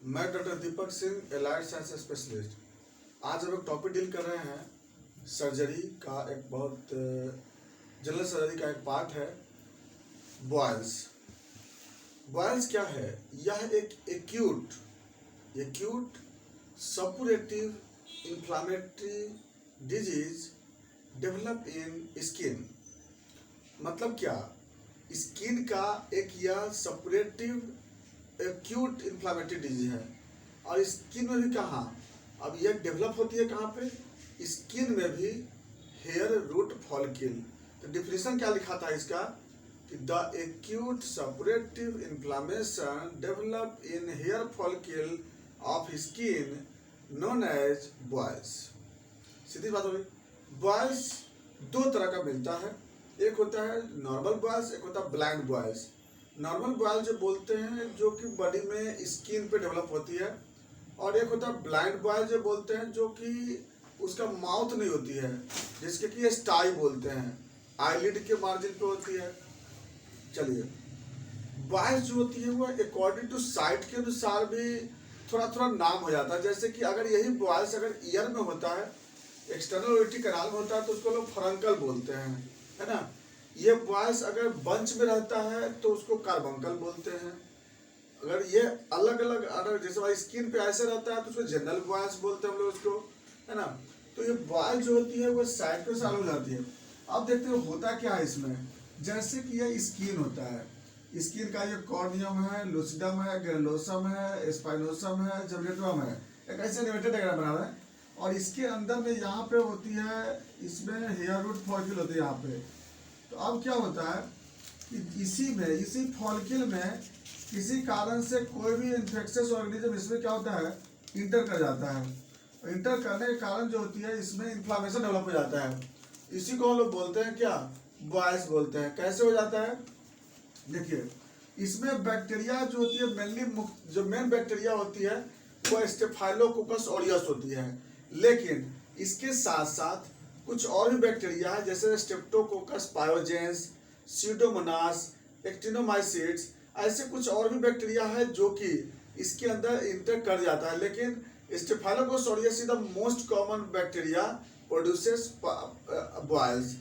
मैं doctor Deepak Singh, allied science specialist. आज हम एक टॉपिक डील कर रहे हैं सर्जरी का। एक बहुत जनरल सर्जरी का एक पार्ट है बॉयल्स। बॉयल्स क्या है? यह एक acute suppurative inflammatory disease develop in skin. मतलब क्या? स्किन का एक यह सपुरेटिव एक्यूट इन्फ्लामेटरी डिजीज है। और स्किन में भी कहाँ? अब यह डेवलप होती है कहाँ पे? स्किन में भी हेयर रूट फॉलिकल। तो डिफिनेशन क्या लिखा था इसका कि the acute suppurative inflammation develop in hair follicle of skin known as boils. सीधी बात हो गई। बॉयल्स दो तरह का मिलता है। एक होता है नॉर्मल बॉयल्स, एक होता है ब्लाइंड बॉयल्स। नॉर्मल बॉयल जो बोलते हैं जो कि बॉडी में स्किन पे डेवलप होती है, और एक होता है ब्लाइंड बॉयल जो बोलते हैं जो कि उसका माउथ नहीं होती है, जिसके कि स्टाई बोलते हैं, आईलिड के मार्जिन पे होती है। चलिए, बॉयल्स जो होती है वो अकॉर्डिंग टू साइट के अनुसार भी थोड़ा थोड़ा नाम हो जाता है। जैसे कि अगर यही बॉयल्स अगर ईयर में होता है, एक्सटर्नल ओरिटी कैनाल में होता है, तो उसको लोग फरंकल बोलते हैं, है ना। ये बॉयल्स अगर बंच में रहता है तो उसको कार्बंकल बोलते हैं। अगर ये अलग अलग, अगर जैसे भाई स्किन पे ऐसे रहता है तो उसको जनरल बॉयल्स बोलते हैं हम लोग उसको, है ना। तो ये बॉयल जो होती है वो साइड पे चालू हो जाती है। अब देखते हो होता क्या है इसमें। जैसे कि ये स्किन होता है, स्किन का ये कॉर्नियम है, लूसिडम है, ग्रेनुलोसम है, स्पाइनोसम है, जबरेटम है। एक ऐसे एनिमेटेड डायग्राम बना रहा है। और इसके अंदर में यहाँ पे होती है, इसमें हेयर रूट फॉलिकल होती है यहाँ पे। तो अब क्या होता है कि इसी फॉलिकल में किसी कारण से कोई भी इन्फेक्शियस ऑर्गेनिज्म इसमें क्या होता है, इंटर कर जाता है। और इंटर करने के कारण जो होती है इसमें इन्फ्लामेशन डेवलप हो जाता है। इसी को हम लोग बोलते हैं क्या? बॉयल्स बोलते हैं। कैसे हो जाता है? देखिए, इसमें बैक्टीरिया जो होती है मेनली, जो मेन बैक्टीरिया होती है वो स्टेफाइलोकोकस ऑरियस होती है। लेकिन इसके साथ साथ कुछ और भी बैक्टीरिया है, जैसे स्ट्रेप्टोकोकस पायोजेंस, स्यूडोमोनास, एक्टिनोमाइसिट्स। ऐसे कुछ और भी बैक्टीरिया है जो कि इसके अंदर इंटर कर जाता है। लेकिन staphylococcus aureus is the most common bacteria produces boils.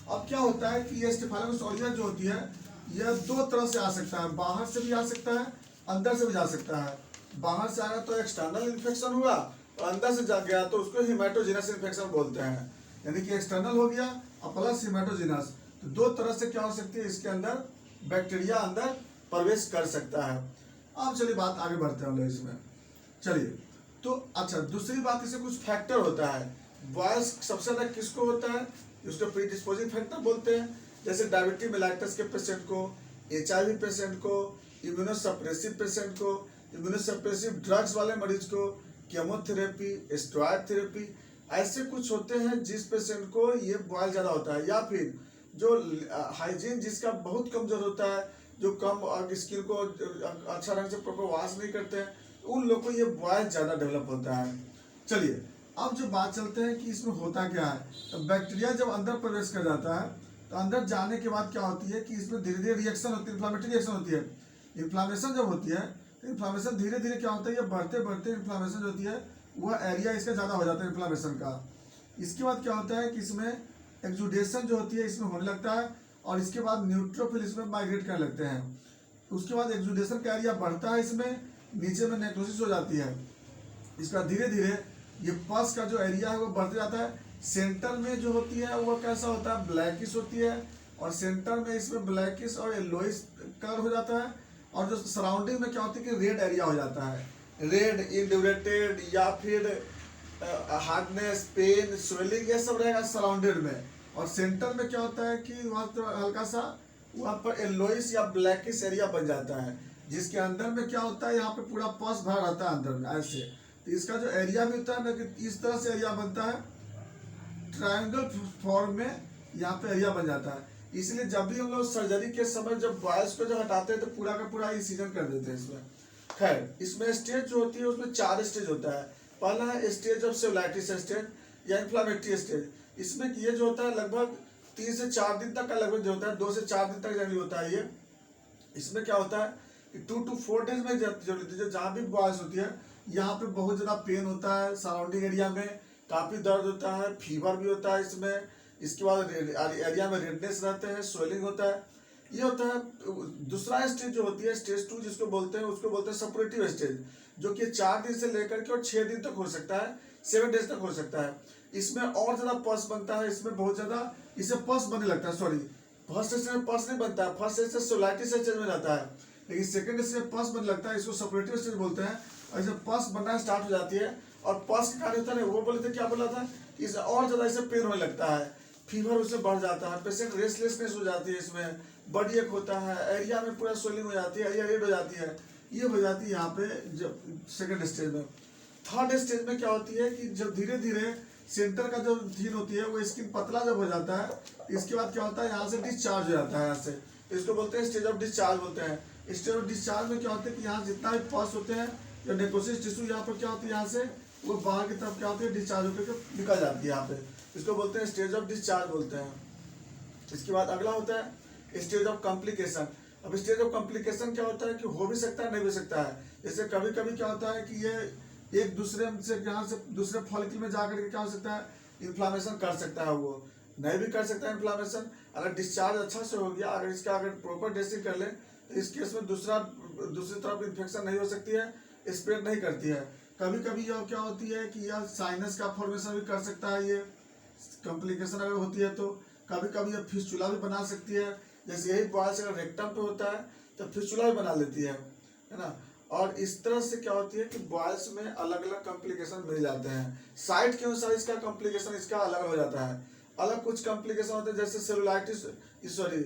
अब क्या होता है कि ये स्टेफाइलोकोकस ऑरियस जो होती है यह दो तरह से आ सकता है। बाहर से भी आ सकता है, अंदर से भी जा सकता है। बाहर से आया तो एक्सटर्नल इन्फेक्शन हुआ, और अंदर से जा गया तो उसको हेमाटोजेनस इन्फेक्शन बोलते हैं। यानी कि एक्सटर्नल हो गया और प्लस हेमाटोजेनस। तो दो तरह से क्या हो सकती है, इसके अंदर बैक्टीरिया अंदर प्रवेश कर सकता है। अब चलिए बात आगे बढ़ते हैं हम लोग इसमें। चलिए, तो अच्छा, दूसरी बात, इसे कुछ फैक्टर होता है। बॉयल्स सबसे ज्यादा किसको होता है? उसको प्रीडिस्पोजिंग फैक्टर बोलते हैं। जैसे डायबिटीज मेलाइटस के पेशेंट को, HIV पेशेंट को, इम्यूनोसप्रेसिव पेशेंट को, इम्यूनोसप्रेसिव ड्रग्स वाले मरीज को, केमोथेरेपी, स्टेरॉयड थेरेपी, ऐसे कुछ होते हैं जिस पेशेंट को ये बॉयल ज़्यादा होता है। या फिर जो हाइजीन जिसका बहुत कमजोर होता है, जो कम स्किन को अच्छा ढंग से प्रॉपर वॉश नहीं करते हैं, उन लोग को ये बॉयल ज़्यादा डेवलप होता है। चलिए, अब जो बात चलते हैं कि इसमें होता क्या है। तो बैक्टीरिया जब अंदर प्रवेश कर जाता है तो अंदर जाने के बाद क्या होती है कि इसमें धीरे धीरे रिएक्शन होती है, इन्फ्लामेटरी रिएक्शन होती है। इन्फ्लामेशन जब होती है तो इन्फ्लामेशन धीरे धीरे क्या होता है, ये बढ़ते बढ़ते इन्फ्लामेशन जो होती है वह एरिया इसका ज़्यादा हो जाता है इन्फ्लामेशन का। इसके बाद क्या होता है कि इसमें एक्जुडेशन जो होती है इसमें होने लगता है, और इसके बाद न्यूट्रोफिल इसमें माइग्रेट करने लगते हैं। उसके बाद एक्जुडेशन का एरिया बढ़ता है, इसमें नीचे में नेक्रोसिस हो जाती है। इसका धीरे धीरे ये पस का जो एरिया है वो बढ़ते जाता है। सेंटर में जो होती है वो कैसा होता है, ब्लैकिश होती है, और सेंटर में इसमें ब्लैकिश और येलोइश कलर हो जाता है। और जो सराउंडिंग में क्या होती है कि रेड एरिया हो जाता है, रेड इंड्यूरेटेड, या फिर हार्डनेस, पेन, स्वेलिंग, ये सब रहेगा सराउंडेड में। और सेंटर में क्या होता है कि वहाँ तो हल्का सा वहाँ पर येलोइश या ब्लैकिश एरिया बन जाता है, जिसके अंदर में क्या होता है, यहाँ पे पूरा पस भरा रहता है अंदर में ऐसे। तो इसका जो एरिया भी होता है ना कि इस तरह से एरिया बनता है, ट्रायंगल फॉर्म में यहाँ पे एरिया बन जाता है। इसलिए जब भी हम लोग सर्जरी के समय जब बॉयल्स को जब हटाते हैं तो पूरा का पूरा इंसिजन कर देते हैं इसमें। खैर, इसमें स्टेज जो होती है उसमें 4 स्टेज होता है। पहला है स्टेज ऑफ सेवलाइटिस स्टेज या इन्फ्लामेटरी स्टेज। इसमें ये जो होता है लगभग 3 से 4 दिन तक का, लगभग जो होता है 2 से 4 दिन तक जनरली होता है ये। इसमें क्या होता है कि 2 to 4 डेज में जरूरत है। जहाँ भी बॉयल्स होती है यहाँ पे बहुत ज़्यादा पेन होता है, सराउंडिंग एरिया में काफ़ी दर्द होता है, फीवर भी होता है इसमें। इसके बाद एरिया में रेडनेस रहते हैं, स्वेलिंग होता है, ये होता है। दूसरा स्टेज जो होती है स्टेज 2 जिसको बोलते हैं, उसको बोलते हैं सपोरेटिव स्टेज, जो कि 4 दिन से लेकर के और 6 दिन तक हो सकता है, 7 डेज तक हो सकता है। इसमें और ज़्यादा पस बनता है, इसमें बहुत ज़्यादा इसे पस बनने लगता है। सॉरी, फर्स्ट स्टेज में पस नहीं बनता है, फर्स्ट स्टेज सोलाइटिस स्टेज में रहता है, लेकिन सेकंड स्टेज में पस बनने लगता है, इसको सपोरेटिव स्टेज बोलते हैं। और इसे पस बनना स्टार्ट हो जाती है, और पस के कार्य होता है, वो बोले थे क्या बोला था कि इसे और ज़्यादा इसे पेन होने लगता है, फीवर उससे बढ़ जाता है, पेशेंट रेस्टलेसनेस हो जाती है, इसमें बॉडी एक होता है, एरिया में पूरा स्वेलिंग हो जाती है, एरिया रेड हो जाती है, ये हो जाती है यहाँ पे जब सेकंड स्टेज में। थर्ड स्टेज में क्या होती है कि जब धीरे धीरे सेंटर का जो थीन होती है वो स्किन पतला जब हो जाता है, इसके बाद क्या होता है यहाँ से डिस्चार्ज हो जाता है, यहाँ से इसको बोलते हैं स्टेज ऑफ डिस्चार्ज बोलते हैं। स्टेज ऑफ डिस्चार्ज में क्या होता है कि यहाँ जितना भी पस होते हैं या नेक्रोसिस टिश्यू यहाँ पर क्या होती है, यहाँ से वो बाहर की तरफ क्या होती है डिस्चार्ज होकर निकल जाती है यहाँ पे, इसको बोलते हैं स्टेज ऑफ डिस्चार्ज बोलते हैं। इसके बाद अगला होता है स्टेज ऑफ कॉम्प्लिकेशन। अब स्टेज ऑफ कॉम्प्लिकेशन क्या होता है कि हो भी सकता है, नहीं भी सकता है। जैसे कभी कभी क्या होता है कि ये एक दूसरे से यहाँ से दूसरे फॉलिकल में जाकर के क्या हो सकता है, इन्फ्लामेशन कर सकता है, वो नहीं भी कर सकता है इन्फ्लामेशन। अगर डिस्चार्ज अच्छा से हो गया, अगर इसका अगर प्रॉपर ड्रेसिंग कर ले तो इस केस में दूसरी तरफ इन्फेक्शन नहीं हो सकती है, स्प्रेड नहीं करती है। कभी कभी यह क्या होती है कि यह साइनस का फॉर्मेशन भी कर सकता है, ये कॉम्प्लिकेशन अगर होती है तो। कभी कभी यह फिस्चुला भी बना सकती है, जैसे यही बॉयल्स अगर रेक्टम पे होता है तो फिस्चुला भी बना लेती है ना। और इस तरह से क्या होती है कि बॉयल्स में अलग अलग कॉम्प्लिकेशन मिल जाते हैं, साइट के अनुसार इसका कॉम्प्लिकेशन इसका अलग हो जाता है। अलग कुछ कॉम्प्लिकेशन होते हैं जैसे सेलुलाइटिस, सॉरी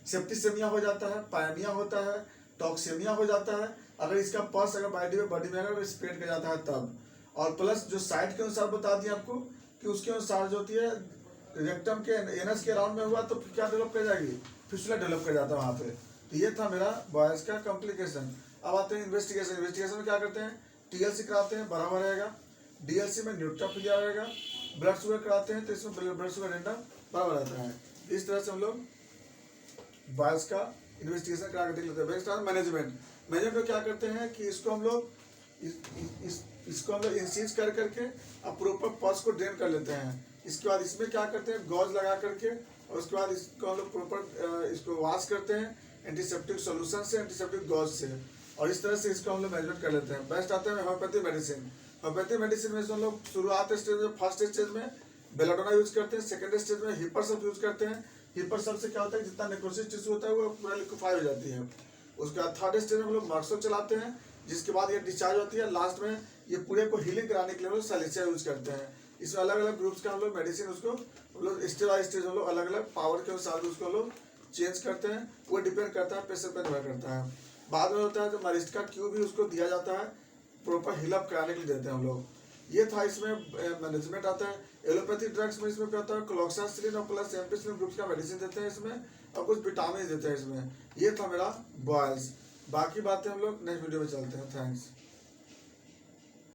सेप्टिसेमिया हो जाता है, पायमिया होता है, टॉक्सेमिया हो जाता है, अगर इसका पस अगर बॉडी में अगर स्प्रेड कर जाता है तब। और प्लस जो साइट के अनुसार बता दिया आपको कि उसके अनुसार जो होती है रेक्टम के एनस के अराउंड में हुआ तो क्या डेवलप कर जाएगी, फिस्टुला डेवलप कर जाता है वहाँ पे। तो ये था मेरा बॉयल्स का कॉम्प्लिकेशन। अब आते हैं इन्वेस्टिगेशन। इन्वेस्टिगेशन में क्या करते हैं, टीएलसी कराते हैं, बराबर रहेगा, डीएलसी में न्यूट्रोफिलिया रहेगा, ब्लड शुगर कराते हैं तो इसमें ब्लड शुगर रेंडम बराबर रहता है। इस तरह से हम लोग बॉयल्स का इन्वेस्टिगेशन करा के देख लेते हैं। Next management. मैनेजमेंट में क्या करते हैं कि इसको हम लोग इसको हम लोग इंसीज कर करके अब प्रॉपर पस को ड्रेन कर लेते हैं। इसके बाद इसमें क्या करते हैं, गॉज लगा करके, और उसके बाद इसको हम लोग प्रॉपर इसको वॉश करते हैं एंटीसेप्टिक सॉल्यूशन से, एंटीसेप्टिक गॉज से, और इस तरह से इसको हम लोग मैनेजमेंट कर लेते हैं। बेस्ट आते हैं होम्योपैथिक मेडिसिन। होम्योपैथिक मेडिसिन में हम लोग शुरुआत स्टेज में, फर्स्ट स्टेज में बेलाडोना यूज करते हैं, सेकंड स्टेज में हिपर सब यूज करते हैं। हिपर सब से क्या होता है, जितना नेक्रोसिस टिश्यू होता है वो पूरा लिक्विफाई हो जाती है। उसके बाद थर्ड स्टेज में हम लोग मार्क्सो चलाते हैं, जिसके बाद ये डिस्चार्ज होती है। लास्ट में ये पूरे को हीलिंग कराने के लिए हम लोग सैलिसिया यूज करते हैं। इसमें अलग अलग ग्रुप्स का हम लोग मेडिसिन उसको हम लोग स्टेज बाय स्टेज हम लोग अलग अलग पावर के अनुसार उसको हम लोग चेंज करते हैं, वो डिपेंड करता है पेशेंट पर निर्भर करता है। बाद में होता है तो मरिस्ट का क्यू भी उसको दिया जाता है, प्रॉपर हीलअप कराने के लिए देते हैं हम लोग। ये था इसमें मैनेजमेंट आता है। एलोपैथिक ड्रग्स में इसमें क्या होता है, क्लोक्सासिलिन और प्लस एम्पिसिलिन ग्रुप्स का मेडिसिन देते हैं इसमें, और कुछ विटामिन देते हैं इसमें। ये था मेरा बॉयल्स। बाकी बातें हम लोग नेक्स्ट वीडियो में चलते हैं। थैंक्स।